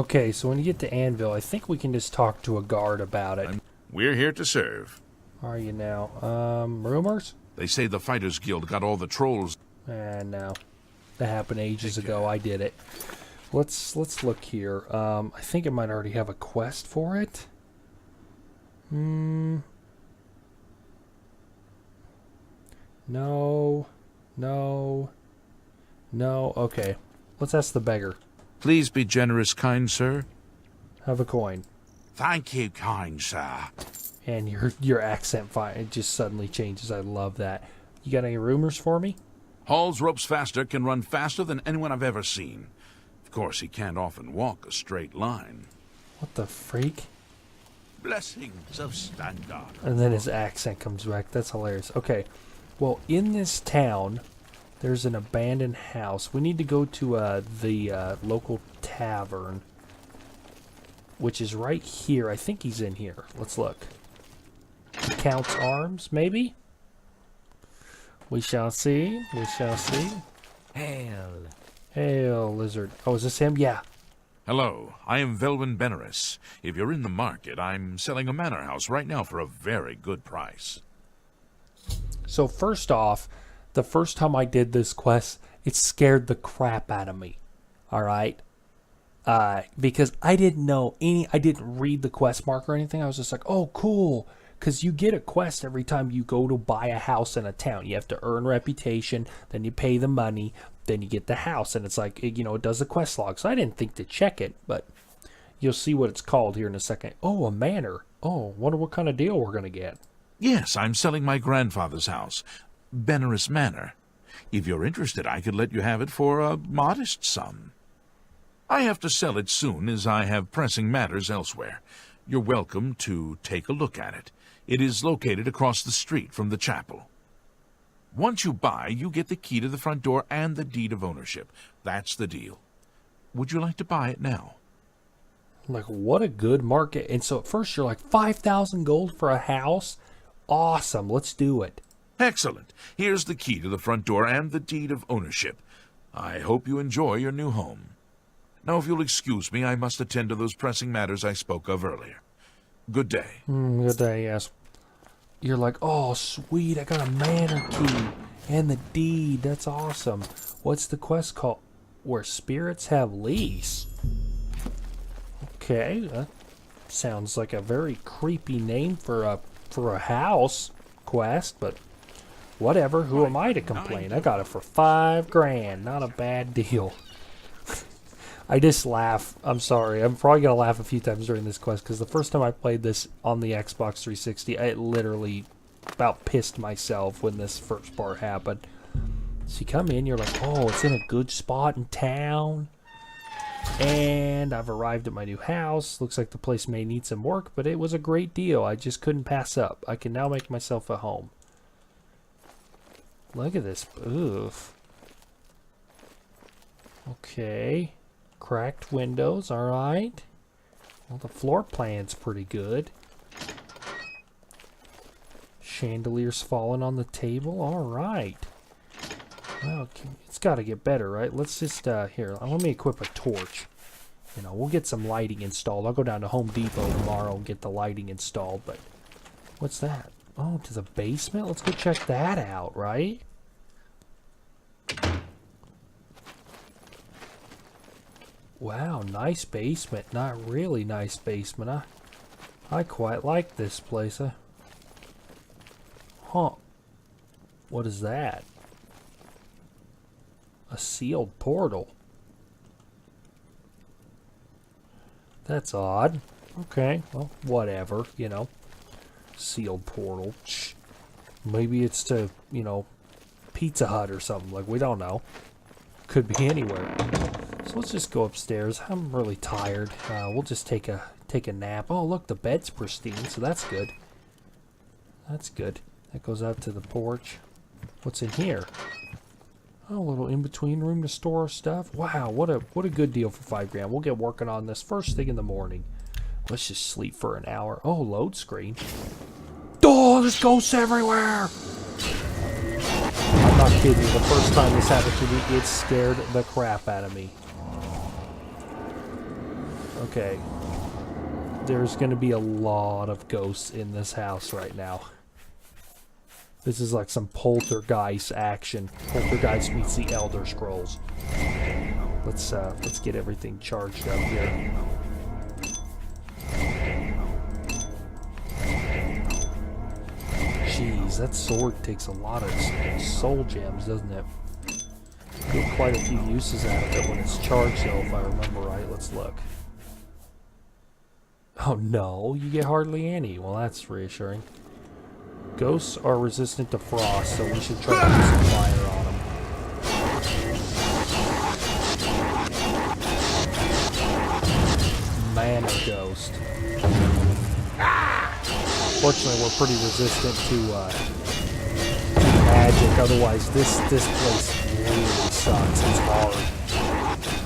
Okay, so when you get to Anvil, I think we can just talk to a guard about it. We're here to serve. Are you now? Rumors? They say the Fighters Guild got all the trolls. No. That happened ages ago. I did it. Let's look here. I think it might already have a quest for it. No. Okay. Let's ask the beggar. Please be generous, kind sir. Have a coin. Thank you, kind sir. And your accent it just suddenly changes. I love that. You got any rumors for me? Hall's ropes faster can run faster than anyone I've ever seen. Of course, he can't often walk a straight line. What the freak? Blessings of Standard. And then his accent comes back. That's hilarious. Okay. Well, in this town, there's an abandoned house. We need to go to the local tavern, which is right here. I think he's in here. Let's look. Count's Arms, maybe? We shall see. We shall see. Hail. Hail, lizard. Oh, is this him? Yeah. Hello, I am Velvin Benaris. If you're in the market, I'm selling a manor house right now for a very good price. So first off, the first time I did this quest, it scared the crap out of me. Alright? Because I didn't know I didn't read the quest mark or anything. I was just like, oh, cool. Because you get a quest every time you go to buy a house in a town. You have to earn reputation, then you pay the money, then you get the house. And it's like, it does a quest log. So I didn't think to check it, but you'll see what it's called here in a second. Oh, a manor. Oh, wonder what kind of deal we're going to get. Yes, I'm selling my grandfather's house, Benaris Manor. If you're interested, I could let you have it for a modest sum. I have to sell it soon, as I have pressing matters elsewhere. You're welcome to take a look at it. It is located across the street from the chapel. Once you buy, you get the key to the front door and the deed of ownership. That's the deal. Would you like to buy it now? Like, what a good market. And so at first you're like, 5,000 gold for a house? Awesome, let's do it. Excellent. Here's the key to the front door and the deed of ownership. I hope you enjoy your new home. Now, if you'll excuse me, I must attend to those pressing matters I spoke of earlier. Good day. Good day, yes. You're like, oh, sweet, I got a manor key and the deed. That's awesome. What's the quest called? Where spirits have lease. Okay, that sounds like a very creepy name for a house quest, but whatever. Who am I to complain? I got it for 5 grand. Not a bad deal. I just laugh. I'm sorry. I'm probably going to laugh a few times during this quest because the first time I played this on the Xbox 360, I literally about pissed myself when this first part happened. So you come in, you're like, oh, it's in a good spot in town. And I've arrived at my new house. Looks like the place may need some work, but it was a great deal. I just couldn't pass up. I can now make myself a home. Look at this. Oof. Okay. Cracked windows, alright. Well, the floor plan's pretty good. Chandeliers falling on the table, alright. Well, it's got to get better, right? Let's just, here, let me equip a torch. We'll get some lighting installed. I'll go down to Home Depot tomorrow and get the lighting installed, but what's that? Oh, to the basement? Let's go check that out, right? Wow, nice basement. Not really nice basement. I quite like this place. Huh. What is that? A sealed portal. That's odd. Okay, well, whatever, Sealed portal. Maybe it's to, Pizza Hut or something. Like, we don't know. Could be anywhere. So let's just go upstairs. I'm really tired. We'll just take a nap. Oh, look, the bed's pristine, so that's good. That's good. That goes out to the porch. What's in here? Oh, a little in-between room to store our stuff. Wow, what a good deal for 5 grand. We'll get working on this first thing in the morning. Let's just sleep for an hour. Oh, load screen. Oh, there's ghosts everywhere! I'm not kidding. The first time this happened to me, it scared the crap out of me. Okay. There's going to be a lot of ghosts in this house right now. This is like some poltergeist action. Poltergeist meets the Elder Scrolls. Let's get everything charged up here. Jeez, that sword takes a lot of soul gems, doesn't it? You get quite a few uses out of it when it's charged, though, if I remember right. Let's look. Oh no, you get hardly any. Well, that's reassuring. Ghosts are resistant to frost, so we should try to use some fire on them. Mana ghost. Fortunately, we're pretty resistant to magic. Otherwise, this place really sucks. It's hard.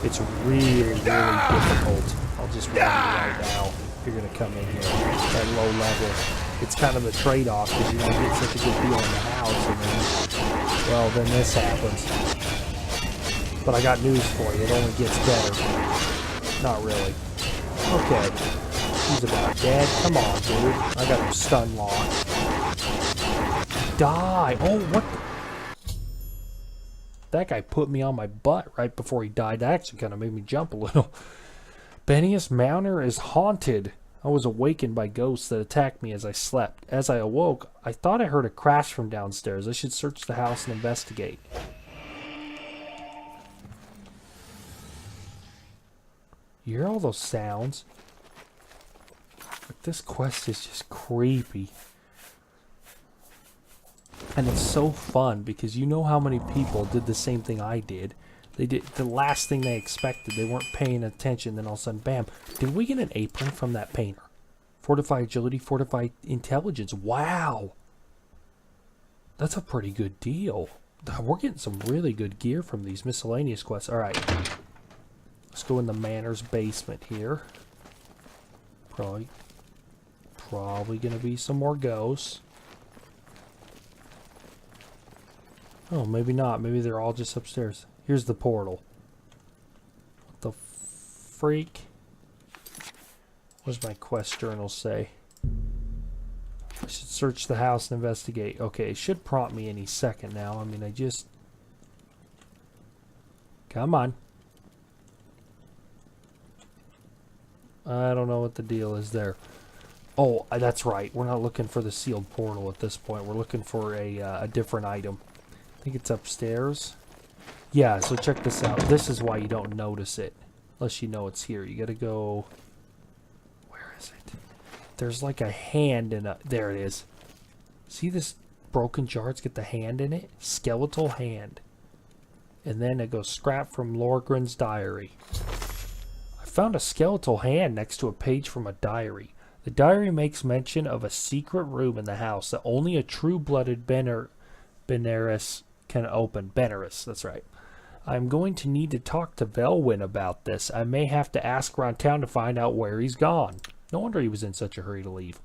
It's really difficult. I'll just warn you right now. You're gonna come in here at low level. It's kind of the trade-off because you don't get such a good deal in the house, and then, well, then this happens. But I got news for you. It only gets better. Not really. Okay. He's about dead. Come on, dude. I got him stun locked. Die! Oh, what the? That guy put me on my butt right before he died. That actually kind of made me jump a little. Bennius Manor is haunted. I was awakened by ghosts that attacked me as I slept. As I awoke, I thought I heard a crash from downstairs. I should search the house and investigate. You hear all those sounds? Like, this quest is just creepy. And it's so fun because you know how many people did the same thing I did. They did the last thing they expected. They weren't paying attention. Then all of a sudden, bam. Did we get an apron from that painter? Fortify agility, fortify intelligence. Wow. That's a pretty good deal. We're getting some really good gear from these miscellaneous quests. All right. Let's go in the manor's basement here. Probably going to be some more ghosts. Oh, maybe not. Maybe they're all just upstairs. Here's the portal. What the freak? What does my quest journal say? I should search the house and investigate. Okay, it should prompt me any second now. I mean, I just... Come on. I don't know what the deal is there. Oh, that's right. We're not looking for the sealed portal at this point. We're looking for a different item. I think it's upstairs. Yeah, so check this out. This is why you don't notice it. Unless you know it's here. You gotta go... Where is it? There's like a hand in a... There it is. See this broken jar? It's got the hand in it? Skeletal hand. And then it goes scrap from Lorgren's diary. I found a skeletal hand next to a page from a diary. The diary makes mention of a secret room in the house that only a true-blooded Benaris can open. Benaris, that's right. I'm going to need to talk to Velwyn about this. I may have to ask around town to find out where he's gone. No wonder he was in such a hurry to leave.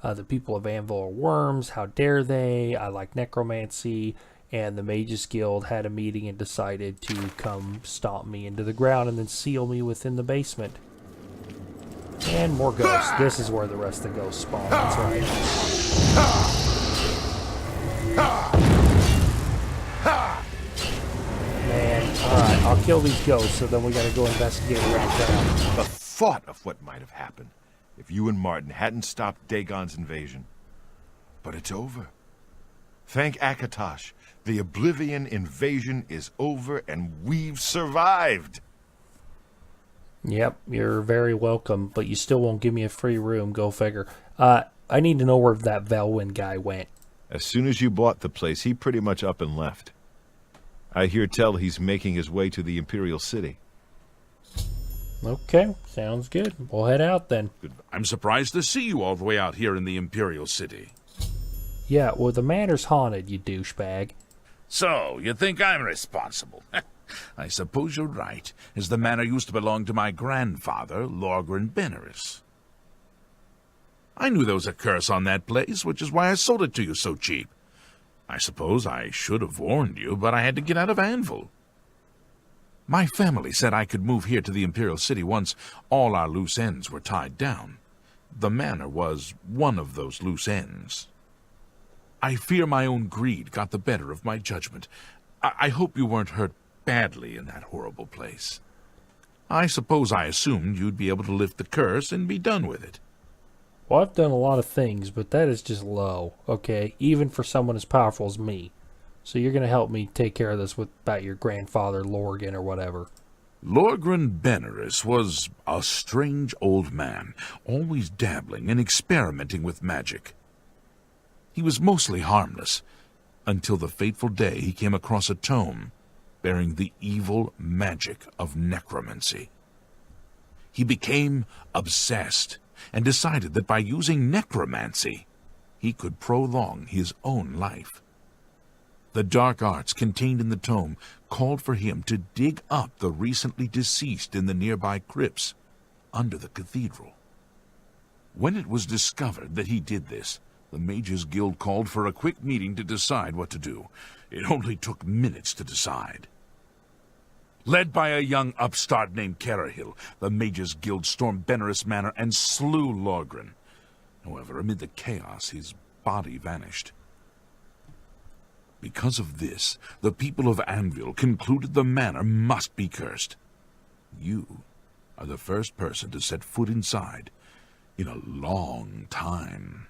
The people of Anvil are worms. How dare they? I like necromancy. And the Mages Guild had a meeting and decided to come stomp me into the ground and then seal me within the basement. And more ghosts. This is where the rest of the ghosts spawn. That's right. Man, alright, I'll kill these ghosts, so then we gotta go investigate around town. The thought of what might have happened if you and Martin hadn't stopped Dagon's invasion. But it's over. Thank Akatosh. The Oblivion invasion is over and we've survived. Yep, you're very welcome, but you still won't give me a free room, go figure. I need to know where that Velwyn guy went. As soon as you bought the place, he pretty much up and left. I hear tell he's making his way to the Imperial City. Okay, sounds good. We'll head out then. I'm surprised to see you all the way out here in the Imperial City. Yeah, well, the manor's haunted, you douchebag. So, you think I'm responsible? I suppose you're right, as the manor used to belong to my grandfather, Lorgren Benaris. I knew there was a curse on that place, which is why I sold it to you so cheap. I suppose I should have warned you, but I had to get out of Anvil. My family said I could move here to the Imperial City once all our loose ends were tied down. The manor was one of those loose ends. I fear my own greed got the better of my judgment. I hope you weren't hurt badly in that horrible place. I suppose I assumed you'd be able to lift the curse and be done with it. Well, I've done a lot of things, but that is just low, okay? Even for someone as powerful as me. So you're going to help me take care of this about your grandfather, Lorgan, or whatever. Lorgren Benerus was a strange old man, always dabbling and experimenting with magic. He was mostly harmless, until the fateful day he came across a tome bearing the evil magic of necromancy. He became obsessed and decided that by using necromancy, he could prolong his own life. The dark arts contained in the tome called for him to dig up the recently deceased in the nearby crypts under the cathedral. When it was discovered that he did this, the Mages Guild called for a quick meeting to decide what to do. It only took minutes to decide. Led by a young upstart named Carahill, the Mages Guild stormed Benerus Manor and slew Lorgren. However, amid the chaos, his body vanished. Because of this, the people of Anvil concluded the manor must be cursed. You are the first person to set foot inside in a long time.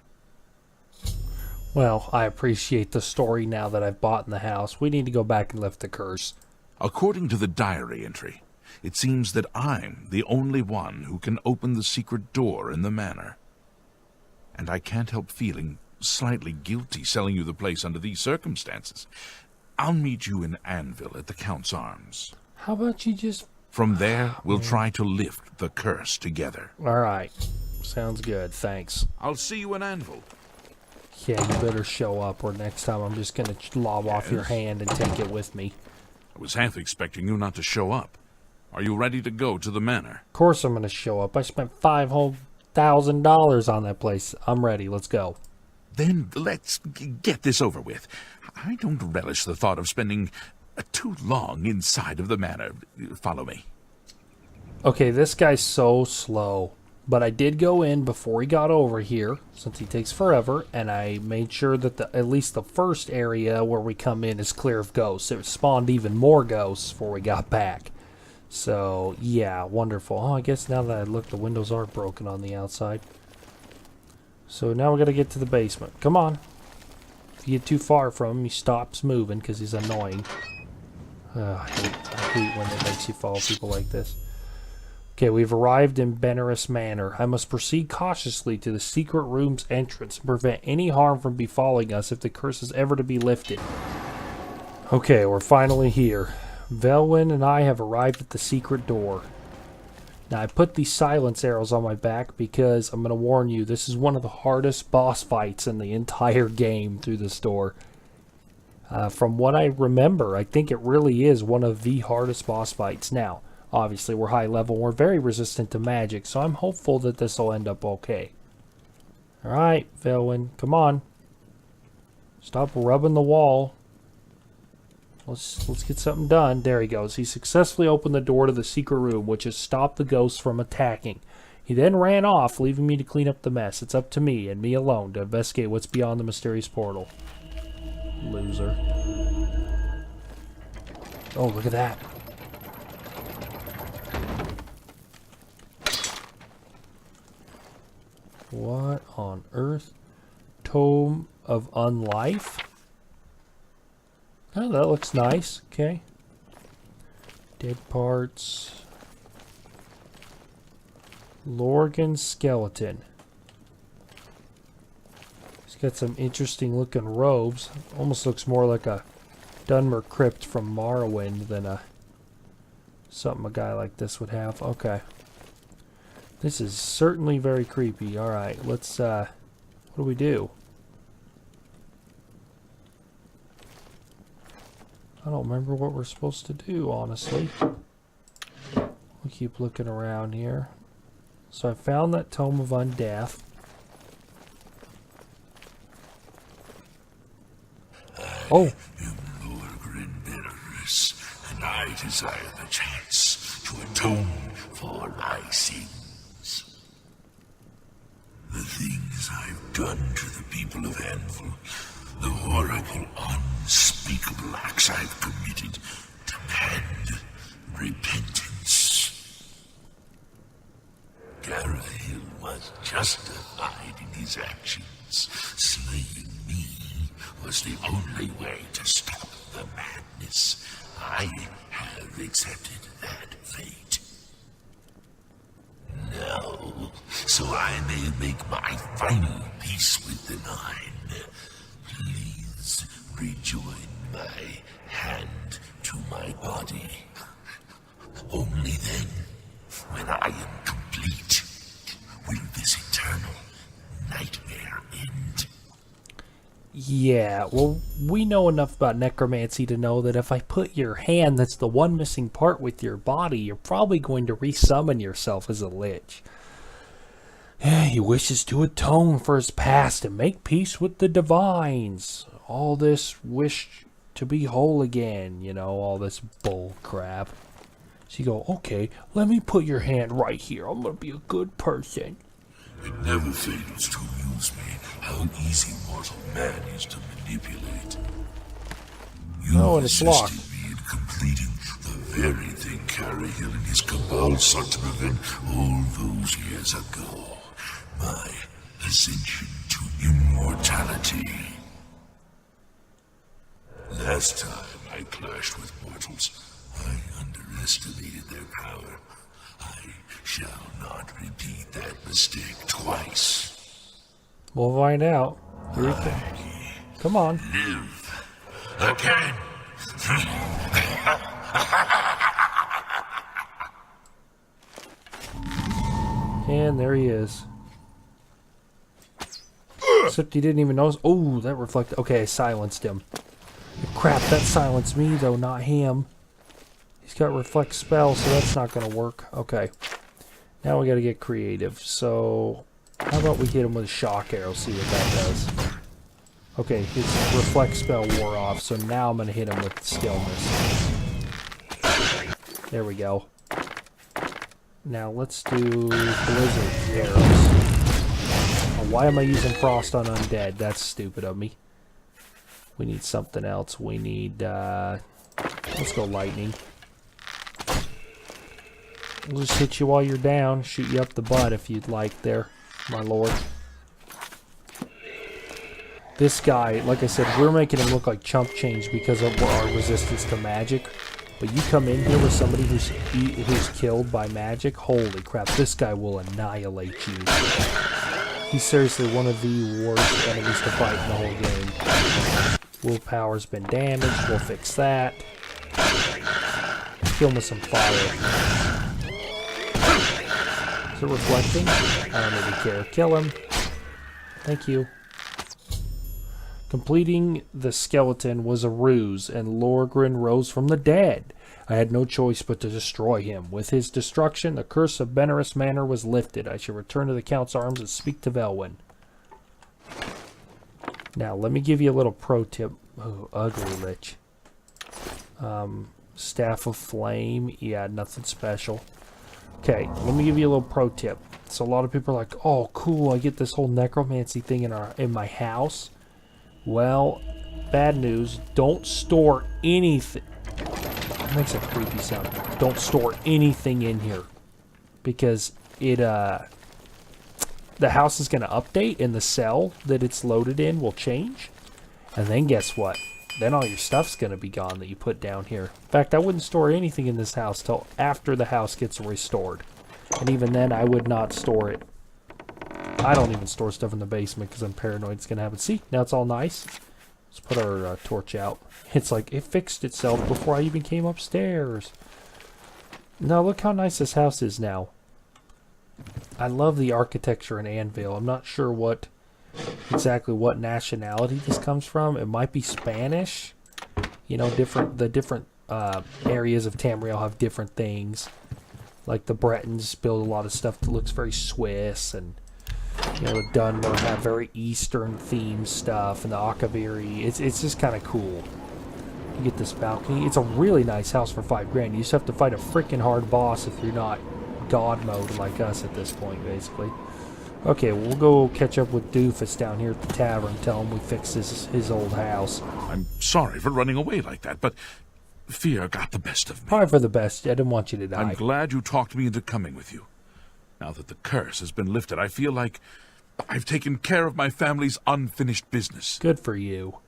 Well, I appreciate the story now that I've bought in the house. We need to go back and lift the curse. According to the diary entry, it seems that I'm the only one who can open the secret door in the manor. And I can't help feeling slightly guilty selling you the place under these circumstances. I'll meet you in Anvil at the Count's Arms. How about you just... From there, we'll try to lift the curse together. All right. Sounds good. Thanks. I'll see you in Anvil. Yeah, you better show up, or next time I'm just going to lob off your hand and take it with me. I was half expecting you not to show up. Are you ready to go to the manor? Of course I'm going to show up. I spent $5,000 on that place. I'm ready. Let's go. Then let's get this over with. I don't relish the thought of spending too long inside of the manor. Follow me. Okay, this guy's so slow. But I did go in before he got over here, since he takes forever, and I made sure that at least the first area where we come in is clear of ghosts. It spawned even more ghosts before we got back. So, yeah, wonderful. Oh, I guess now that I look, the windows are broken on the outside. So now we got to get to the basement. Come on. If you get too far from him, he stops moving because he's annoying. I hate when it makes you follow people like this. Okay, we've arrived in Benerus Manor. I must proceed cautiously to the secret room's entrance and prevent any harm from befalling us if the curse is ever to be lifted. Okay, we're finally here. Velwyn and I have arrived at the secret door. Now, I put these silence arrows on my back because I'm going to warn you, this is one of the hardest boss fights in the entire game through this door. From what I remember, I think it really is one of the hardest boss fights. Now, obviously, we're high level. We're very resistant to magic, so I'm hopeful that this will end up okay. Alright, Velwyn, come on. Stop rubbing the wall. Let's get something done. There he goes. He successfully opened the door to the secret room, which has stopped the ghosts from attacking. He then ran off, leaving me to clean up the mess. It's up to me, and me alone, to investigate what's beyond the mysterious portal. Loser. Oh, look at that. What on earth? Tome of Unlife? Oh, that looks nice. Okay. Dead parts. Lorgan skeleton. He's got some interesting looking robes. Almost looks more like a Dunmer crypt from Morrowind than something a guy like this would have. Okay. This is certainly very creepy. Alright, let's, what do we do? I don't remember what we're supposed to do, honestly. We'll keep looking around here. So I found that Tome of Undeath. Oh! I am Lorgren Benerus, and I desire the chance to atone for my sins. The things I've done to the people of Anvil, the horrible, unspeakable acts I've committed, demand repentance. Garahil was justified in his actions. Slaying me was the only way to stop the madness. I have accepted that fate. Now, so I may make my final peace with the Nine, please rejoin my hand to my body. Only then, when I am complete, will this eternal nightmare end. Yeah, well, we know enough about necromancy to know that if I put your hand that's the one missing part with your body, you're probably going to resummon yourself as a lich. He wishes to atone for his past and make peace with the divines. All this wish to be whole again, you know, all this bull crap. So you go, okay, let me put your hand right here. I'm going to be a good person. It never fails to amuse me how easy mortal man is to manipulate. You and it's locked. assisted me in completing the very thing Garahil and his cabal sought to prevent all those years ago. My ascension to immortality. Last time I clashed with mortals, I underestimated their power. I shall not repeat that mistake twice. We'll find out. Here we go. Come on. Live again. And there he is. Except he didn't even notice. Oh, that reflected. Okay, I silenced him. Crap, that silenced me, though, not him. He's got reflect spell, so that's not going to work. Okay. Now we got to get creative. So, how about we hit him with a shock arrow, see what that does. Okay, his reflect spell wore off, so now I'm going to hit him with stillness. There we go. Now let's do blizzard arrows. Oh, why am I using frost on undead? That's stupid of me. We need something else. We need, let's go lightning. We'll just hit you while you're down. Shoot you up the butt if you'd like there, my lord. This guy, like I said, we're making him look like chump change because of our resistance to magic. But you come in here with somebody who's killed by magic, holy crap, this guy will annihilate you. He's seriously one of the worst enemies to fight in the whole game. Willpower's been damaged, we'll fix that. Kill him with some fire. Is it reflecting? I don't really care. Kill him. Thank you. Completing the skeleton was a ruse, and Lorgren rose from the dead. I had no choice but to destroy him. With his destruction, the curse of Benaris Manor was lifted. I shall return to the Count's arms and speak to Velwyn. Now, let me give you a little pro tip. Oh, ugly lich. Staff of Flame. Yeah, nothing special. Okay, let me give you a little pro tip. So a lot of people are like, oh, cool, I get this whole necromancy thing in my house. Well, bad news. Don't store anything. It makes a creepy sound. Don't store anything in here. Because it, the house is going to update and the cell that it's loaded in will change. And then guess what? Then all your stuff's going to be gone that you put down here. In fact, I wouldn't store anything in this house till after the house gets restored. And even then, I would not store it. I don't even store stuff in the basement because I'm paranoid it's going to happen. See, now it's all nice. Let's put our torch out. It's like it fixed itself before I even came upstairs. Now look how nice this house is now. I love the architecture in Anvil. I'm not sure exactly what nationality this comes from. It might be Spanish. You know, the different areas of Tamriel have different things. Like the Bretons build a lot of stuff that looks very Swiss, and you know, the Dunmer have very Eastern themed stuff, and the Akaviri. It's just kind of cool. You get this balcony. It's a really nice house for $5 grand. You just have to fight a freaking hard boss if you're not god mode like us at this point, basically. Okay, we'll go catch up with Doofus down here at the tavern. Tell him we fixed his old house. I'm sorry for running away like that, but fear got the best of me. Probably for the best. I didn't want you to die. I'm glad you talked me into coming with you. Now that the curse has been lifted, I feel like I've taken care of my family's unfinished business. Good for you.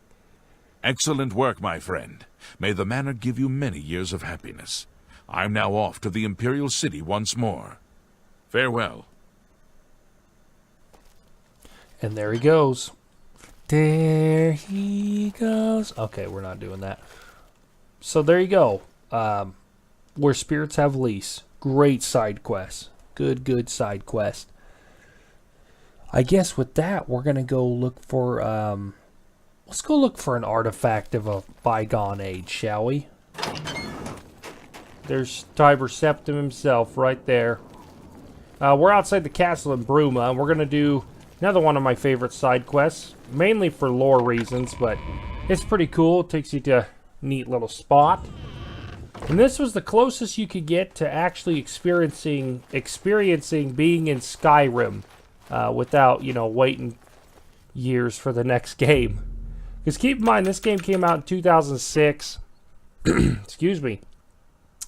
Excellent work, my friend. May the manor give you many years of happiness. I'm now off to the Imperial City once more. Farewell. And there he goes. There he goes. Okay, we're not doing that. So there you go. Where Spirits Have Lease. Great side quest. Good side quest. I guess with that, we're going to go look for... let's go look for an artifact of a bygone age, shall we? There's Tiber Septim himself right there. We're outside the castle in Bruma, and we're going to do another one of my favorite side quests. Mainly for lore reasons, but it's pretty cool. It takes you to a neat little spot. And this was the closest you could get to actually experiencing being in Skyrim without, waiting years for the next game. Because keep in mind, this game came out in 2006. Excuse me.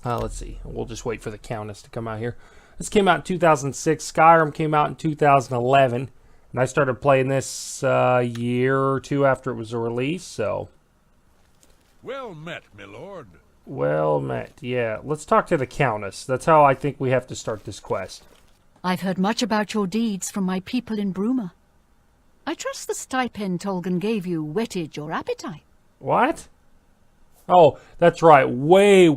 Let's see. We'll just wait for the Countess to come out here. This came out in 2006. Skyrim came out in 2011. And I started playing this a year or two after it was released, so... Well met, my lord. Well met, yeah. Let's talk to the Countess. That's how I think we have to start this quest. I've heard much about your deeds from my people in Bruma. I trust the stipend Tolgan gave you whetted your appetite. What? Oh, that's right. Way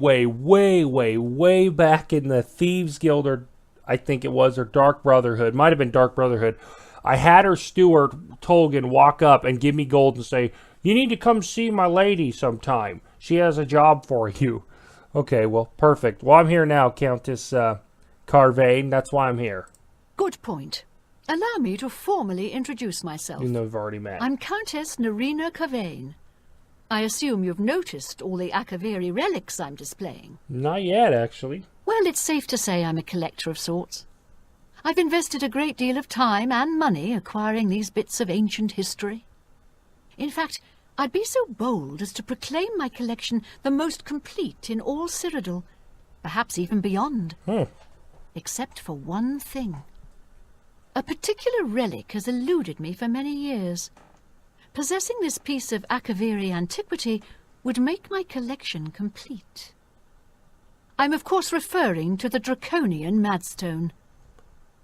back in the Thieves Guild, or I think it was, or Dark Brotherhood. Might have been Dark Brotherhood. I had her steward, Tolgan, walk up and give me gold and say, "You need to come see my lady sometime. She has a job for you." Okay, well, perfect. Well, I'm here now, Countess Carvane. That's why I'm here. Good point. Allow me to formally introduce myself. Even though we've already met. I'm Countess Narina Carvane. I assume you've noticed all the Akaviri relics I'm displaying. Not yet, actually. Well, it's safe to say I'm a collector of sorts. I've invested a great deal of time and money acquiring these bits of ancient history. In fact, I'd be so bold as to proclaim my collection the most complete in all Cyrodiil, perhaps even beyond. Except for one thing. A particular relic has eluded me for many years. Possessing this piece of Akaviri antiquity would make my collection complete. I'm of course referring to the Draconian Madstone.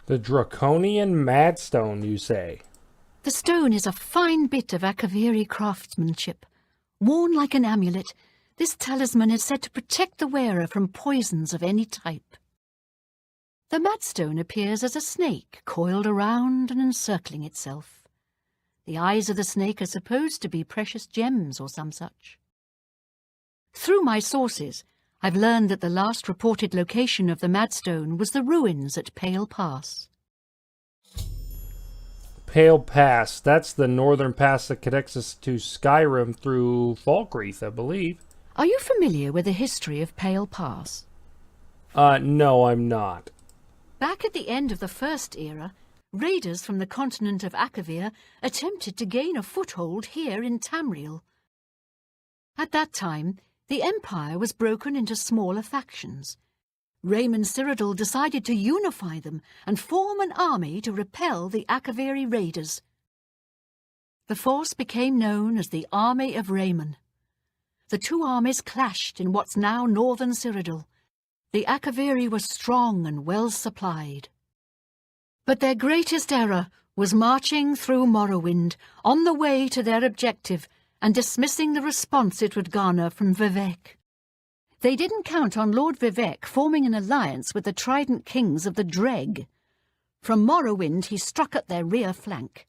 The Draconian Madstone, you say? The stone is a fine bit of Akaviri craftsmanship. Worn like an amulet, this talisman is said to protect the wearer from poisons of any type. The Madstone appears as a snake coiled around and encircling itself. The eyes of the snake are supposed to be precious gems or some such. Through my sources, I've learned that the last reported location of the Madstone was the ruins at Pale Pass. Pale Pass. That's the northern pass that connects us to Skyrim through Falkreath, I believe. Are you familiar with the history of Pale Pass? No, I'm not. Back at the end of the First Era, raiders from the continent of Akavir attempted to gain a foothold here in Tamriel. At that time, the Empire was broken into smaller factions. Raymond Cyrodiil decided to unify them and form an army to repel the Akaviri raiders. The force became known as the Army of Raymond. The two armies clashed in what's now northern Cyrodiil. The Akaviri were strong and well supplied. But their greatest error was marching through Morrowind on the way to their objective and dismissing the response it would garner from Vivek. They didn't count on Lord Vivek forming an alliance with the Trident Kings of the Dreg. From Morrowind he struck at their rear flank.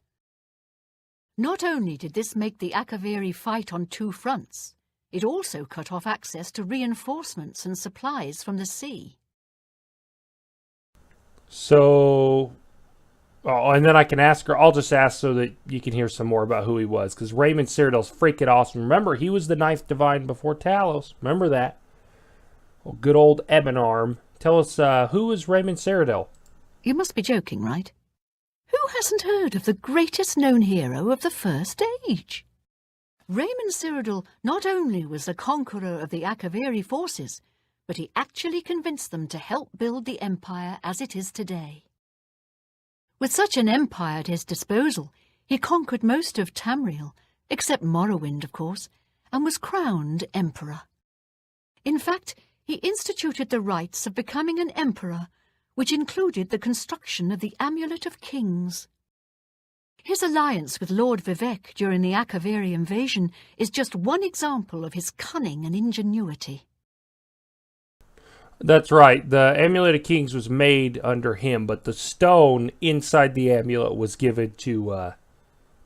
Not only did this make the Akaviri fight on two fronts, it also cut off access to reinforcements and supplies from the sea. So, Oh, and then I can ask her. I'll just ask so that you can hear some more about who he was. Because Raymond Cyrodiil's freaking awesome. Remember, he was the ninth divine before Talos. Remember that. Well, good old Ebonarm. Tell us, who is Raymond Cyrodiil? You must be joking, right? Who hasn't heard of the greatest known hero of the First Age? Raymond Cyrodiil not only was the conqueror of the Akaviri forces, but he actually convinced them to help build the Empire as it is today. With such an empire at his disposal, he conquered most of Tamriel, except Morrowind, of course, and was crowned emperor. In fact, he instituted the rites of becoming an emperor, which included the construction of the Amulet of Kings. His alliance with Lord Vivec during the Akaviri invasion is just one example of his cunning and ingenuity. That's right. The Amulet of Kings was made under him, but the stone inside the amulet was given to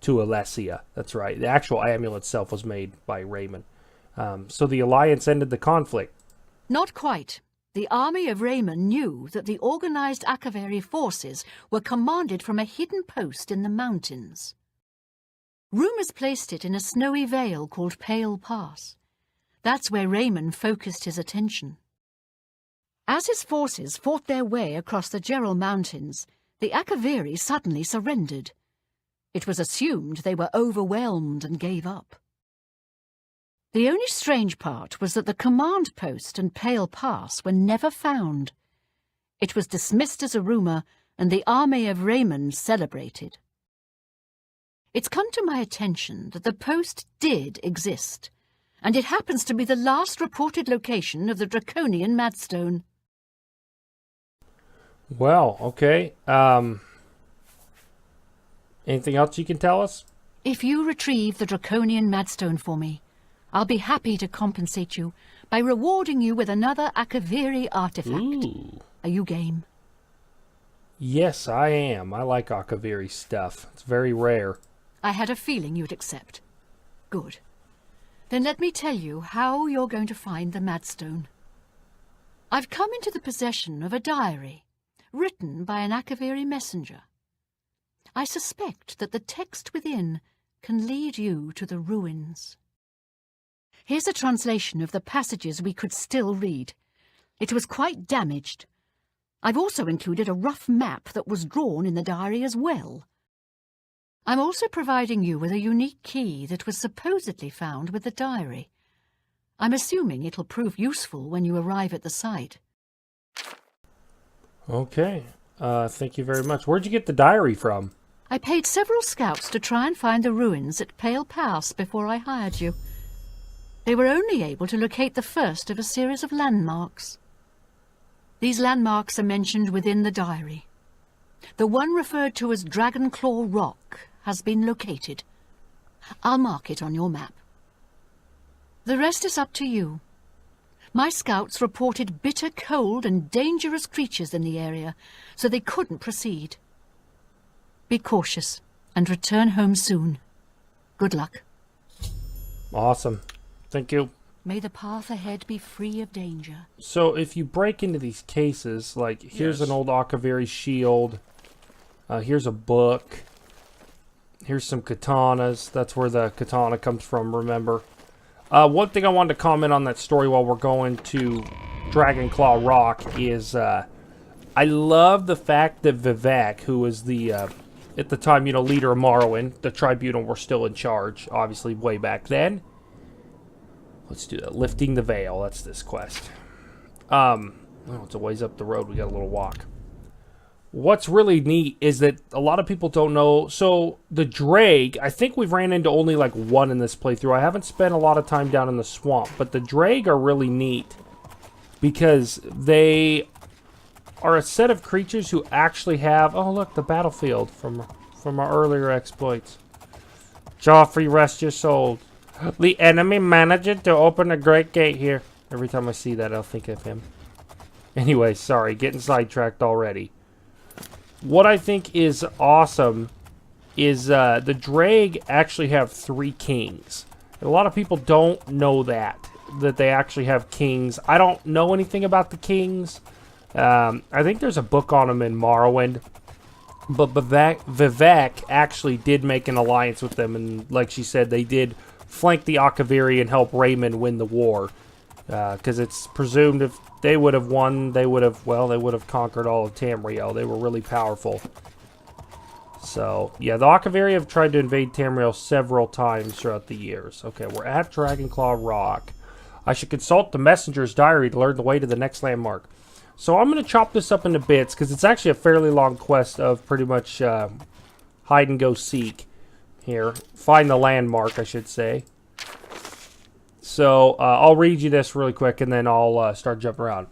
Alessia. That's right. The actual amulet itself was made by Raymond. So the alliance ended the conflict. Not quite. The army of Raymond knew that the organized Akaviri forces were commanded from a hidden post in the mountains. Rumors placed it in a snowy vale called Pale Pass. That's where Raymond focused his attention. As his forces fought their way across the Gerald Mountains, the Akaviri suddenly surrendered. It was assumed they were overwhelmed and gave up. The only strange part was that the command post and Pale Pass were never found. It was dismissed as a rumor, and the army of Raymond celebrated. It's come to my attention that the post did exist, and it happens to be the last reported location of the Draconian Madstone. Well, okay. Anything else you can tell us? If you retrieve the Draconian Madstone for me, I'll be happy to compensate you by rewarding you with another Akaviri artifact. Ooh. Are you game? Yes, I am. I like Akaviri stuff. It's very rare. I had a feeling you'd accept. Good. Then let me tell you how you're going to find the Madstone. I've come into the possession of a diary, written by an Akaviri messenger. I suspect that the text within can lead you to the ruins. Here's a translation of the passages we could still read. It was quite damaged. I've also included a rough map that was drawn in the diary as well. I'm also providing you with a unique key that was supposedly found with the diary. I'm assuming it'll prove useful when you arrive at the site. Okay. Thank you very much. Where'd you get the diary from? I paid several scouts to try and find the ruins at Pale Pass before I hired you. They were only able to locate the first of a series of landmarks. These landmarks are mentioned within the diary. The one referred to as Dragonclaw Rock has been located. I'll mark it on your map. The rest is up to you. My scouts reported bitter cold and dangerous creatures in the area, so they couldn't proceed. Be cautious and return home soon. Good luck. Awesome. Thank you. May the path ahead be free of danger. So if you break into these cases, like here's an old Akaviri shield, here's a book, here's some katanas. That's where the katana comes from, remember? One thing I wanted to comment on that story while we're going to Dragonclaw Rock is I love the fact that Vivec, who was the, at the time, you know, leader of Morrowind, the Tribunal were still in charge, obviously, way back then. Let's do that. Lifting the Veil. That's this quest. Oh, it's a ways up the road. We got a little walk. What's really neat is that a lot of people don't know. So, the Drake, I think we've ran into only like one in this playthrough. I haven't spent a lot of time down in the swamp. But the Drake are really neat because they are a set of creatures who actually have... Oh, look, the battlefield from our earlier exploits. Joffrey, rest your soul. The enemy managed to open a great gate here. Every time I see that, I'll think of him. Anyway, sorry, getting sidetracked already. What I think is awesome is the Drake actually have 3 kings. A lot of people don't know that they actually have kings. I don't know anything about the kings. I think there's a book on them in Morrowind. But Vivek actually did make an alliance with them, and like she said, they did flank the Akaviri and help Raymond win the war. Because it's presumed if they would have won, they would have conquered all of Tamriel. They were really powerful. So, yeah, the Akaviri have tried to invade Tamriel several times throughout the years. Okay, we're at Dragonclaw Rock. I should consult the messenger's diary to learn the way to the next landmark. So I'm going to chop this up into bits, because it's actually a fairly long quest of pretty much hide and go seek here. Find the landmark, I should say. So I'll read you this really quick, and then I'll start jumping around.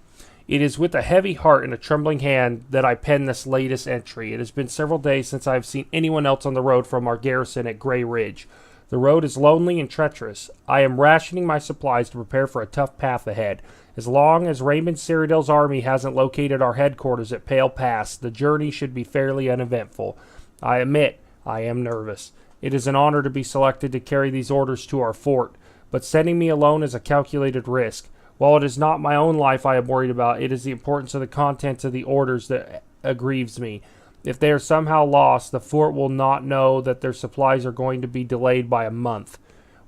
It is with a heavy heart and a trembling hand that I pen this latest entry. It has been several days since I have seen anyone else on the road from our garrison at Grey Ridge. The road is lonely and treacherous. I am rationing my supplies to prepare for a tough path ahead. As long as Raymond Cyrodiil's army hasn't located our headquarters at Pale Pass, the journey should be fairly uneventful. I admit I am nervous. It is an honor to be selected to carry these orders to our fort, but sending me alone is a calculated risk. While it is not my own life I am worried about, it is the importance of the contents of the orders that aggrieves me. If they are somehow lost, the fort will not know that their supplies are going to be delayed by a month.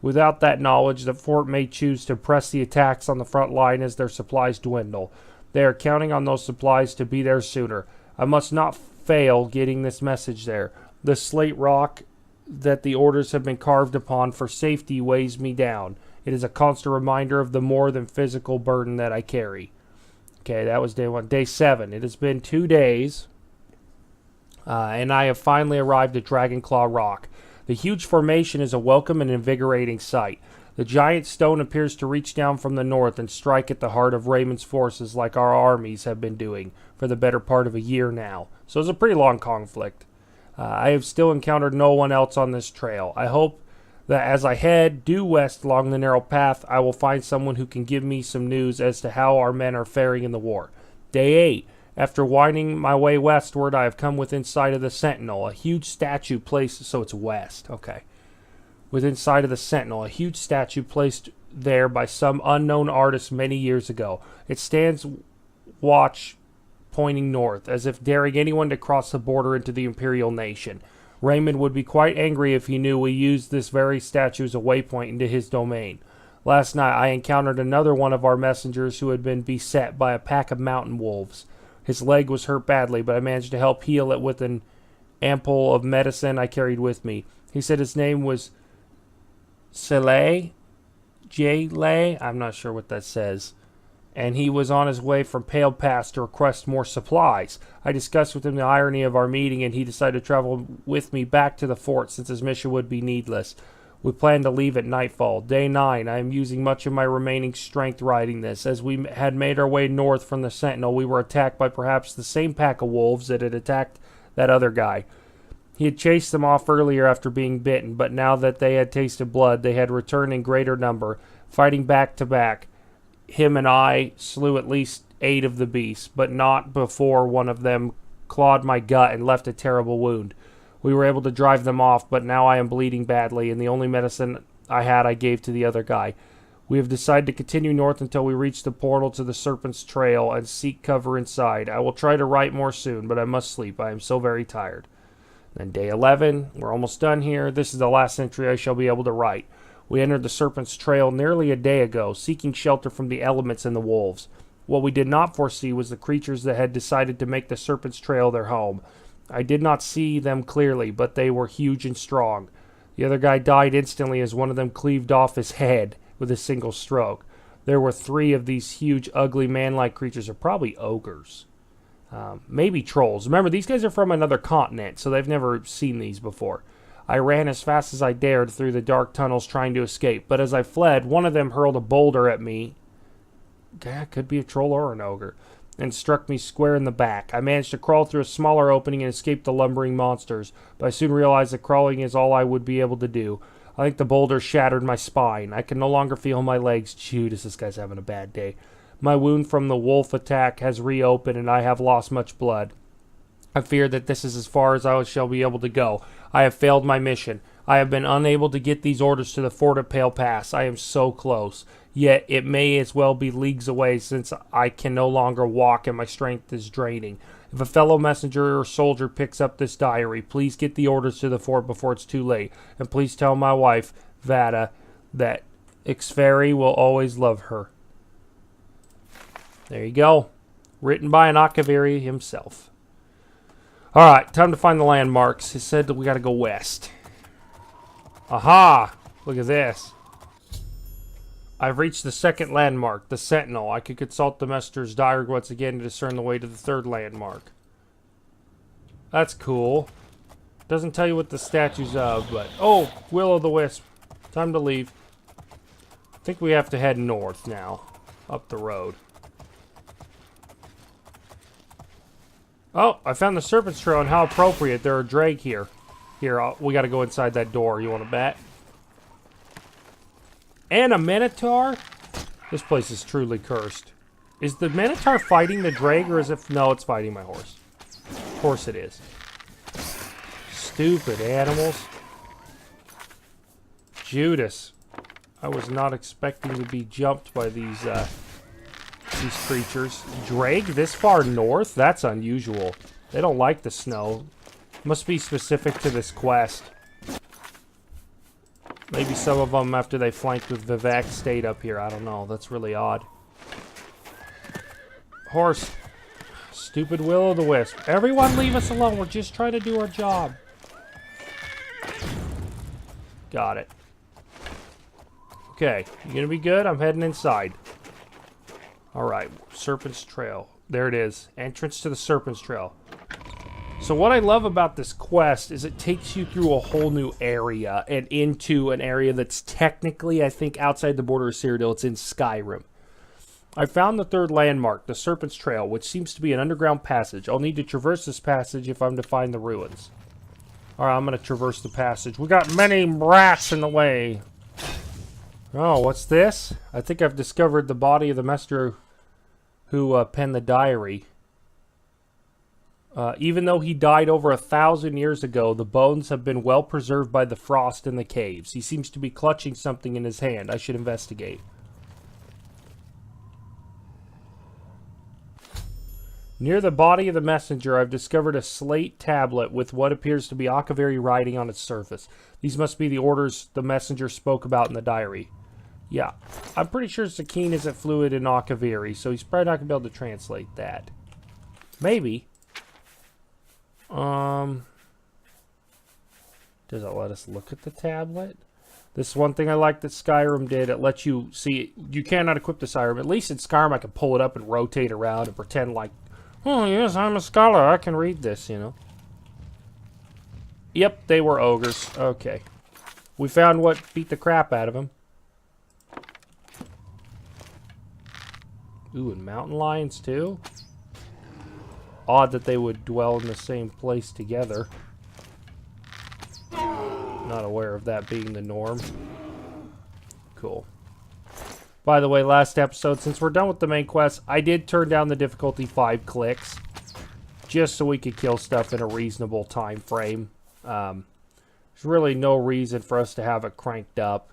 Without that knowledge, the fort may choose to press the attacks on the front line as their supplies dwindle. They are counting on those supplies to be there sooner. I must not fail getting this message there. The slate rock that the orders have been carved upon for safety weighs me down. It is a constant reminder of the more than physical burden that I carry. Okay, that was day 1. Day 7. It has been 2 days, and I have finally arrived at Dragonclaw Rock. The huge formation is a welcome and invigorating sight. The giant stone appears to reach down from the north and strike at the heart of Raymond's forces like our armies have been doing for the better part of a year now. So it's a pretty long conflict. I have still encountered no one else on this trail. I hope that as I head due west along the narrow path, I will find someone who can give me some news as to how our men are faring in the war. Day 8. After winding my way westward, I have come within sight of the Sentinel, a huge statue placed... So it's west, okay. Within sight of the Sentinel, a huge statue placed there by some unknown artist many years ago. It stands watch pointing north, as if daring anyone to cross the border into the Imperial nation. Raymond would be quite angry if he knew we used this very statue as a waypoint into his domain. Last night I encountered another one of our messengers who had been beset by a pack of mountain wolves. His leg was hurt badly, but I managed to help heal it with an ample of medicine I carried with me. He said his name was J-Lay, I'm not sure what that says, and he was on his way from Pale Pass to request more supplies. I discussed with him the irony of our meeting, and he decided to travel with me back to the fort since his mission would be needless. We plan to leave at nightfall. Day 9, I am using much of my remaining strength riding this. As we had made our way north from the Sentinel, we were attacked by perhaps the same pack of wolves that had attacked that other guy. He had chased them off earlier after being bitten, but now that they had tasted blood, they had returned in greater number, fighting back to back. Him and I slew at least 8 of the beasts, but not before one of them clawed my gut and left a terrible wound. We were able to drive them off, but now I am bleeding badly, and the only medicine I had I gave to the other guy. We have decided to continue north until we reach the portal to the Serpent's Trail and seek cover inside. I will try to write more soon, but I must sleep. I am so very tired. Then day 11, we're almost done here. This is the last entry I shall be able to write. We entered the Serpent's Trail nearly a day ago, seeking shelter from the elements and the wolves. What we did not foresee was the creatures that had decided to make the Serpent's Trail their home. I did not see them clearly, but they were huge and strong. The other guy died instantly as one of them cleaved off his head with a single stroke. There were 3 of these huge, ugly, man-like creatures, or probably ogres. Maybe trolls. Remember, these guys are from another continent, so they've never seen these before. I ran as fast as I dared through the dark tunnels trying to escape, but as I fled, one of them hurled a boulder at me. Could be a troll or an ogre. And struck me square in the back. I managed to crawl through a smaller opening and escape the lumbering monsters, but I soon realized that crawling is all I would be able to do. I think the boulder shattered my spine. I can no longer feel my legs. Judas, this guy's having a bad day. My wound from the wolf attack has reopened, and I have lost much blood. I fear that this is as far as I shall be able to go. I have failed my mission. I have been unable to get these orders to the fort at Pale Pass. I am so close. Yet it may as well be leagues away, since I can no longer walk and my strength is draining. If a fellow messenger or soldier picks up this diary, please get the orders to the fort before it's too late. And please tell my wife, Vada, that Ixferi will always love her. There you go. Written by an Akaviri himself. Alright, time to find the landmarks. It said that we gotta go west. Aha! Look at this. I've reached the second landmark, the Sentinel. I could consult the Messenger's diary once again to discern the way to the third landmark. That's cool. Doesn't tell you what the statue's of, but... Oh! Will-o'-the-Wisp. Time to leave. I think we have to head north now. Up the road. Oh! I found the Serpent's Trail, and how appropriate. There are drake here. Here, we gotta go inside that door. You wanna bet? And a Minotaur? This place is truly cursed. Is the Minotaur fighting the drake, or is it... No, it's fighting my horse. Of course it is. Stupid animals. Judas. I was not expecting to be jumped by these creatures. Drake this far north? That's unusual. They don't like the snow. Must be specific to this quest. Maybe some of them, after they flanked with Vivek, stayed up here. I don't know. That's really odd. Horse. Stupid Will-o'-the-Wisp. Everyone leave us alone. We're just trying to do our job. Got it. Okay. You gonna be good? I'm heading inside. Alright. Serpent's Trail. There it is. Entrance to the Serpent's Trail. So what I love about this quest is it takes you through a whole new area and into an area that's technically, I think, outside the border of Cyrodiil. It's in Skyrim. I found the third landmark, the Serpent's Trail, which seems to be an underground passage. I'll need to traverse this passage if I'm to find the ruins. Alright, I'm going to traverse the passage. We got many rats in the way. Oh, what's this? I think I've discovered the body of the messenger who penned the diary. Even though he died over 1,000 years ago, the bones have been well preserved by the frost in the caves. He seems to be clutching something in his hand. I should investigate. Near the body of the messenger, I've discovered a slate tablet with what appears to be Akaviri writing on its surface. These must be the orders the messenger spoke about in the diary. Yeah, I'm pretty sure Sakine isn't fluent in Akaviri, so he's probably not going to be able to translate that. Maybe. Does it let us look at the tablet? This is one thing I like that Skyrim did. It lets you see... You cannot equip the Skyrim. At least in Skyrim, I can pull it up and rotate around and pretend like... Oh, yes, I'm a scholar. I can read this, you know. Yep, they were ogres. Okay. We found what beat the crap out of him. Ooh, and mountain lions, too? Odd that they would dwell in the same place together. Not aware of that being the norm. Cool. By the way, last episode, since we're done with the main quest, I did turn down the difficulty 5 clicks. Just so we could kill stuff in a reasonable time frame. There's really no reason for us to have it cranked up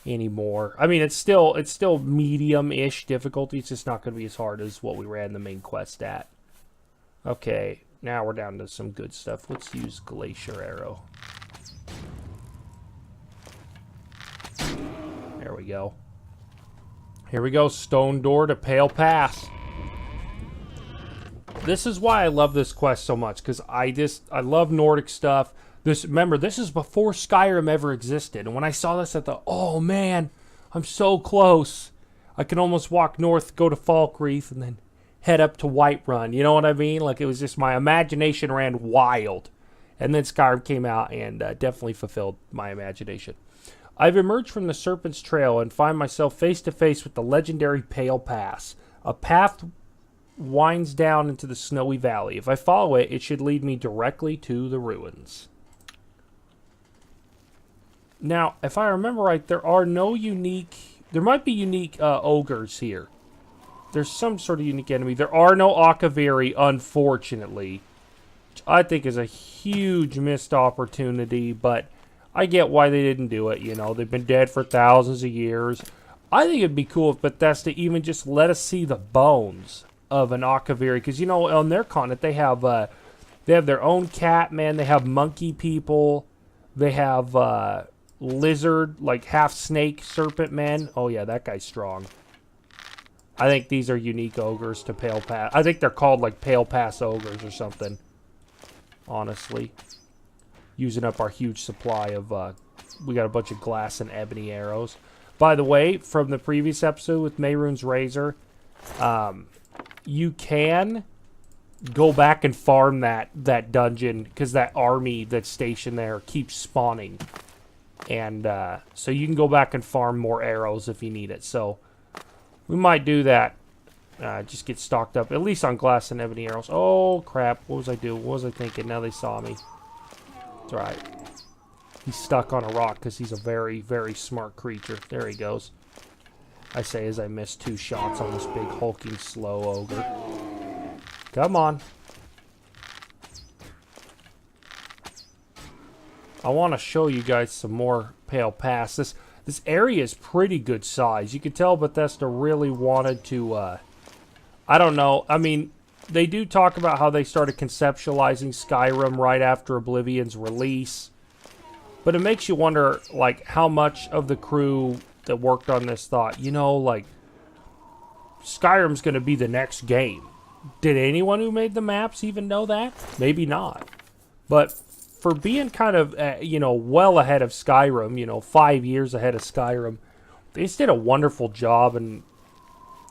anymore. I mean, it's still medium-ish difficulty. It's just not going to be as hard as what we ran the main quest at. Okay, now we're down to some good stuff. Let's use Glacier Arrow. There we go. Here we go, Stone Door to Pale Pass. This is why I love this quest so much, because I love Nordic stuff. Remember, this is before Skyrim ever existed, and when I saw this, I thought, oh man, I'm so close. I can almost walk north, go to Falkreath, and then head up to Whiterun. You know what I mean? Like, it was just my imagination ran wild. And then Skyrim came out and definitely fulfilled my imagination. I've emerged from the Serpent's Trail and find myself face to face with the legendary Pale Pass. A path winds down into the snowy valley. If I follow it, it should lead me directly to the ruins. Now, if I remember right, there are no unique... There might be unique ogres here. There's some sort of unique enemy. There are no Akaviri, unfortunately. Which I think is a huge missed opportunity, but I get why they didn't do it, you know. They've been dead for thousands of years. I think it'd be cool if Bethesda even just let us see the bones. of an Akaviri, because, you know, on their continent, they have their own cat, man. They have monkey people. They have lizard, like half snake serpent men. Oh, yeah, that guy's strong. I think these are unique ogres to Pale Pass. I think they're called, like, Pale Pass ogres or something. Honestly. Using up our huge supply of, we got a bunch of glass and ebony arrows. By the way, from the previous episode with Mehrunes Razor, you can go back and farm that dungeon, because that army that's stationed there keeps spawning. And, so you can go back and farm more arrows if you need it. So, we might do that. Just get stocked up, at least on glass and ebony arrows. Oh, crap. What was I doing? What was I thinking? Now they saw me. It's alright. He's stuck on a rock because he's a very, very smart creature. There he goes. I say as I miss 2 shots on this big hulking slow ogre. Come on. I want to show you guys some more Pale Pass. This area is pretty good size. You can tell Bethesda really wanted to, I don't know. I mean, they do talk about how they started conceptualizing Skyrim right after Oblivion's release. But it makes you wonder, like, how much of the crew that worked on this thought, you know, like, Skyrim's going to be the next game. Did anyone who made the maps even know that? Maybe not. But for being kind of, you know, well ahead of Skyrim, you know, 5 years ahead of Skyrim, they just did a wonderful job. And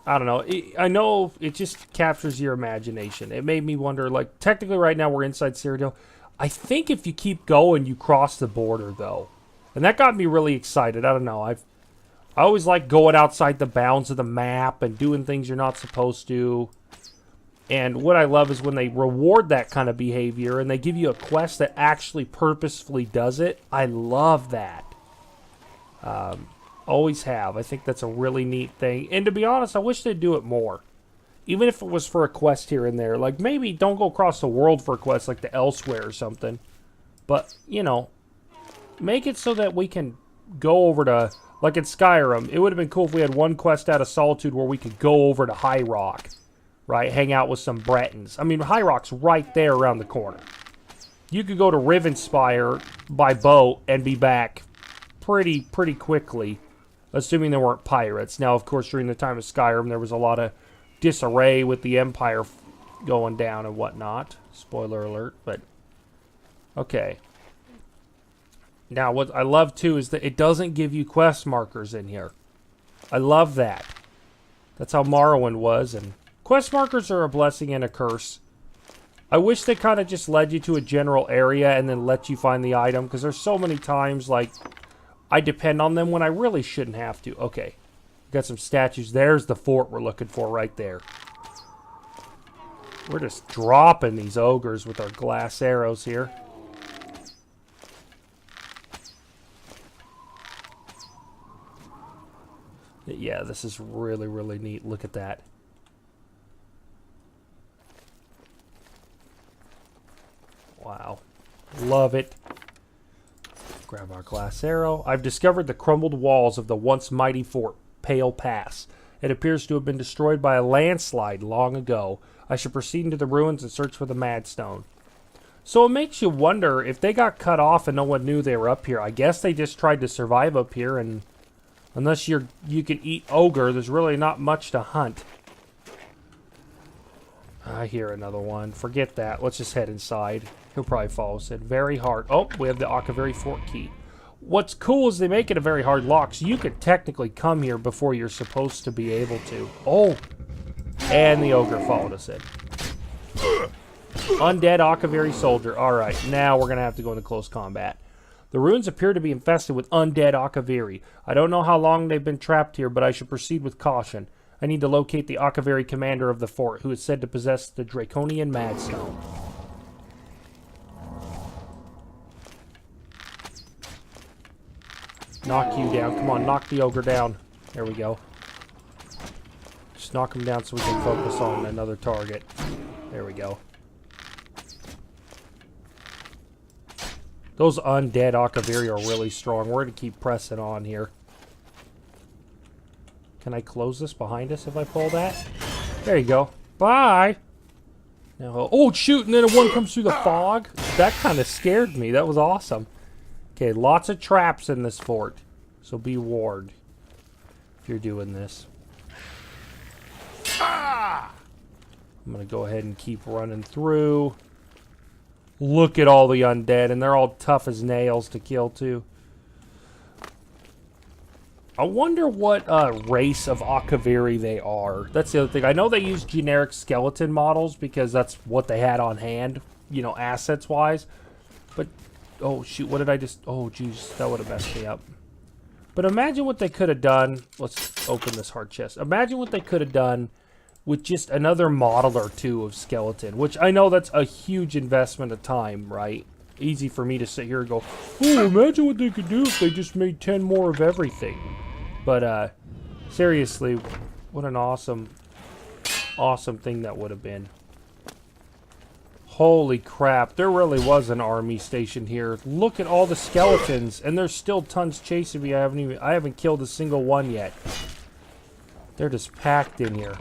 I don't know. I know it just captures your imagination. It made me wonder, like, technically right now we're inside Cyrodiil. I think if you keep going, you cross the border, though. And that got me really excited. I don't know. I always like going outside the bounds of the map and doing things you're not supposed to. And what I love is when they reward that kind of behavior and they give you a quest that actually purposefully does it. I love that. Always have. I think that's a really neat thing. And to be honest, I wish they'd do it more. Even if it was for a quest here and there. Like, maybe don't go across the world for a quest like the Elsewhere or something. But, you know, make it so that we can go over to, like in Skyrim, it would have been cool if we had one quest out of Solitude where we could go over to High Rock. Right? Hang out with some Bretons. I mean, High Rock's right there around the corner. You could go to Rivenspire by boat and be back pretty quickly. Assuming there weren't pirates. Now, of course, during the time of Skyrim, there was a lot of disarray with the Empire going down and whatnot. Spoiler alert, but okay. Now, what I love, too, is that it doesn't give you quest markers in here. I love that. That's how Morrowind was, and quest markers are a blessing and a curse. I wish they kind of just led you to a general area and then let you find the item, because there's so many times, like, I depend on them when I really shouldn't have to. Okay. Got some statues. There's the fort we're looking for right there. We're just dropping these ogres with our glass arrows here. Yeah, this is really, really neat. Look at that. Wow. Love it. Grab our glass arrow. I've discovered the crumbled walls of the once mighty fort, Pale Pass. It appears to have been destroyed by a landslide long ago. I should proceed into the ruins and search for the Madstone. So it makes you wonder if they got cut off and no one knew they were up here. I guess they just tried to survive up here, and unless you can eat ogre, there's really not much to hunt. I hear another one. Forget that. Let's just head inside. He'll probably follow us in. Very hard. Oh, we have the Akaviri Fort key. What's cool is they make it a very hard lock, so you could technically come here before you're supposed to be able to. Oh! And the ogre followed us in. Undead Akaviri soldier. Alright, now we're going to have to go into close combat. The ruins appear to be infested with undead Akaviri. I don't know how long they've been trapped here, but I should proceed with caution. I need to locate the Akaviri commander of the fort, who is said to possess the Draconian Madstone. Knock you down. Come on, knock the ogre down. There we go. Just knock him down so we can focus on another target. There we go. Those undead Akaviri are really strong. We're going to keep pressing on here. Can I close this behind us if I pull that? There you go. Bye. Now, oh, shoot, and then one comes through the fog. That kind of scared me. That was awesome. Okay, lots of traps in this fort. So be warned if you're doing this. I'm going to go ahead and keep running through. Look at all the undead, and they're all tough as nails to kill, too. I wonder what race of Akaviri they are. That's the other thing. I know they use generic skeleton models because that's what they had on hand, you know, assets-wise. But, oh, shoot, what did I just... Oh, jeez, that would have messed me up. But imagine what they could have done. Let's open this hard chest. Imagine what they could have done with just another model or two of skeleton, which I know that's a huge investment of time, right? Easy for me to sit here and go, oh, imagine what they could do if they just made 10 more of everything. But, seriously, what an awesome, awesome thing that would have been. Holy crap, there really was an army stationed here. Look at all the skeletons, and there's still tons chasing me. I haven't killed a single one yet. They're just packed in here.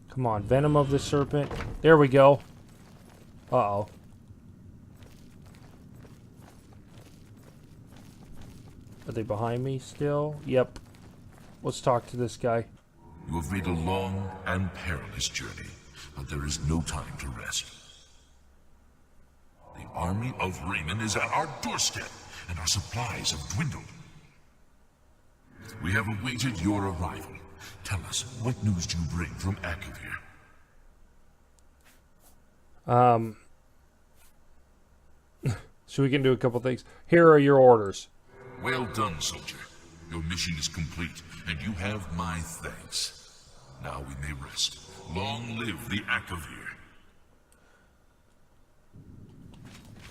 Come on, Venom of the Serpent. There we go. Uh-oh. Are they behind me still? Yep. Let's talk to this guy. You have made a long and perilous journey, but there is no time to rest. The army of Raymond is at our doorstep, and our supplies have dwindled. We have awaited your arrival. Tell us, what news do you bring from Akavir? So we can do a couple things. Here are your orders. Well done, soldier. Your mission is complete, and you have my thanks. Now we may rest. Long live the Akavir.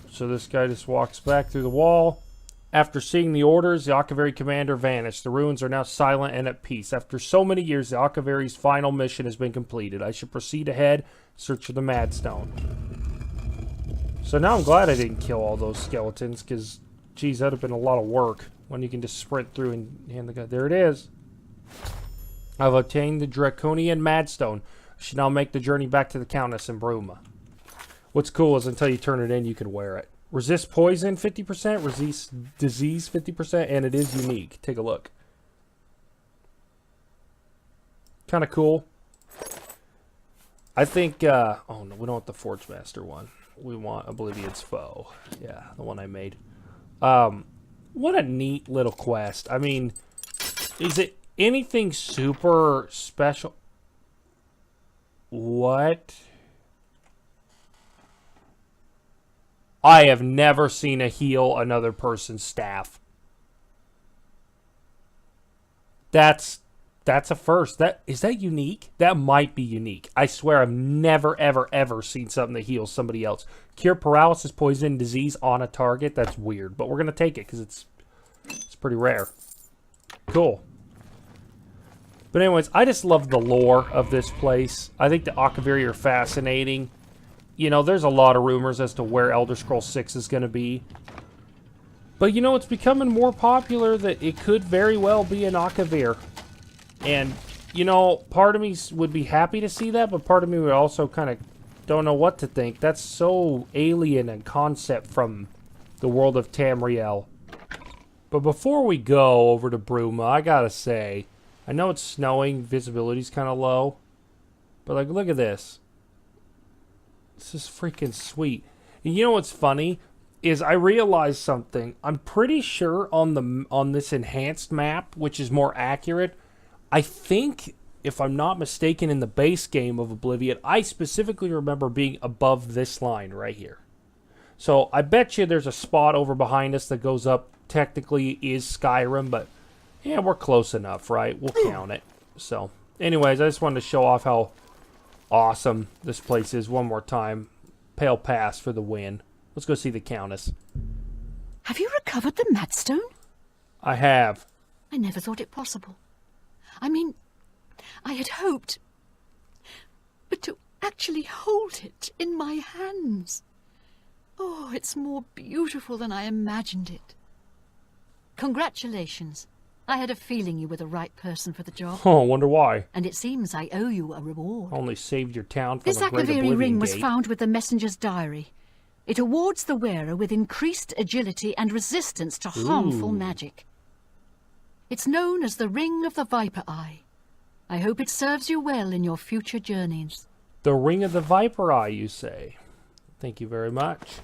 So this guy just walks back through the wall. After seeing the orders, the Akaviri commander vanished. The ruins are now silent and at peace. After so many years, the Akaviri's final mission has been completed. I should proceed ahead, search for the Madstone. So now I'm glad I didn't kill all those skeletons, because, geez, that would have been a lot of work when you can just sprint through and hand the guy. There it is. I've obtained the Draconian Madstone. I should now make the journey back to the Countess in Bruma. What's cool is until you turn it in, you can wear it. Resist poison 50%, resist disease 50%, and it is unique. Take a look. Kind of cool. I think, oh no, we don't want the Forge Master one. We want Oblivion's Foe. Yeah, the one I made. What a neat little quest. I mean, is it anything super special? What? I have never seen a heal another person's staff. That's a first. Is that unique? That might be unique. I swear I've never, ever, ever seen something that heals somebody else. Cure paralysis, poison, disease on a target. That's weird, but we're gonna take it because it's pretty rare. Cool. But anyways, I just love the lore of this place. I think the Akaviri are fascinating. You know, there's a lot of rumors as to where Elder Scrolls 6 is going to be. But, you know, it's becoming more popular that it could very well be an Akavir. And, you know, part of me would be happy to see that, but part of me would also kind of don't know what to think. That's so alien in concept from the world of Tamriel. But before we go over to Bruma, I gotta say, I know it's snowing, visibility's kind of low, but, like, look at this. This is freaking sweet. And you know what's funny is I realized something. I'm pretty sure on this enhanced map, which is more accurate, I think, if I'm not mistaken, in the base game of Oblivion, I specifically remember being above this line right here. So I bet you there's a spot over behind us that goes up. Technically is Skyrim, but yeah, we're close enough, right? We'll count it. So, anyways, I just wanted to show off how awesome this place is one more time. Pale pass for the win. Let's go see the Countess. Have you recovered the Madstone? I have. I never thought it possible. I mean, I had hoped. But to actually hold it in my hands. Oh, it's more beautiful than I imagined it. Congratulations. I had a feeling you were the right person for the job, Oh, wonder why. and it seems I owe you a reward. Only saved your town from This a great Akaviri Oblivion ring was gate. found with the messenger's diary. It awards the wearer with increased agility and resistance to harmful magic. It's known as the Ring of the Viper Eye. I hope it serves you well in your future journeys. The Ring of the Viper Eye, you say? Thank you very much.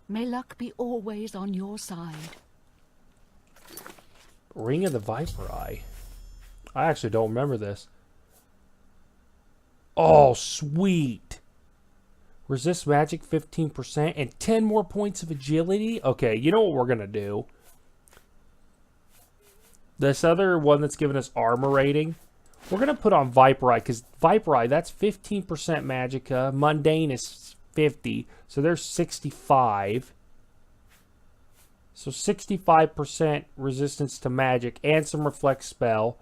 May luck be always on your side. Ring of the Viper Eye. I actually don't remember this. Oh, sweet. Resist magic 15% and 10 more points of agility. Okay, you know what we're going to do? This other one that's giving us armor rating, we're going to put on Viper Eye, because Viper Eye, that's 15% magicka. Mundane is 50, so there's 65. So 65% resistance to magic and some reflect spell.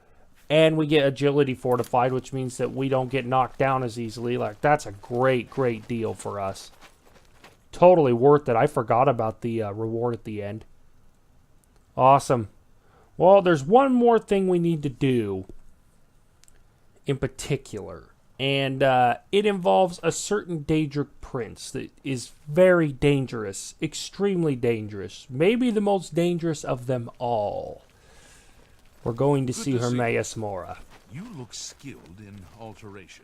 And we get agility fortified, which means that we don't get knocked down as easily. Like, that's a great, great deal for us. Totally worth it. I forgot about the reward at the end. Awesome. Well, there's one more thing we need to do in particular. And it involves a certain Daedric prince that is very dangerous. Extremely dangerous. Maybe the most dangerous of them all. We're going to see Hermaeus Mora. You look skilled in alteration.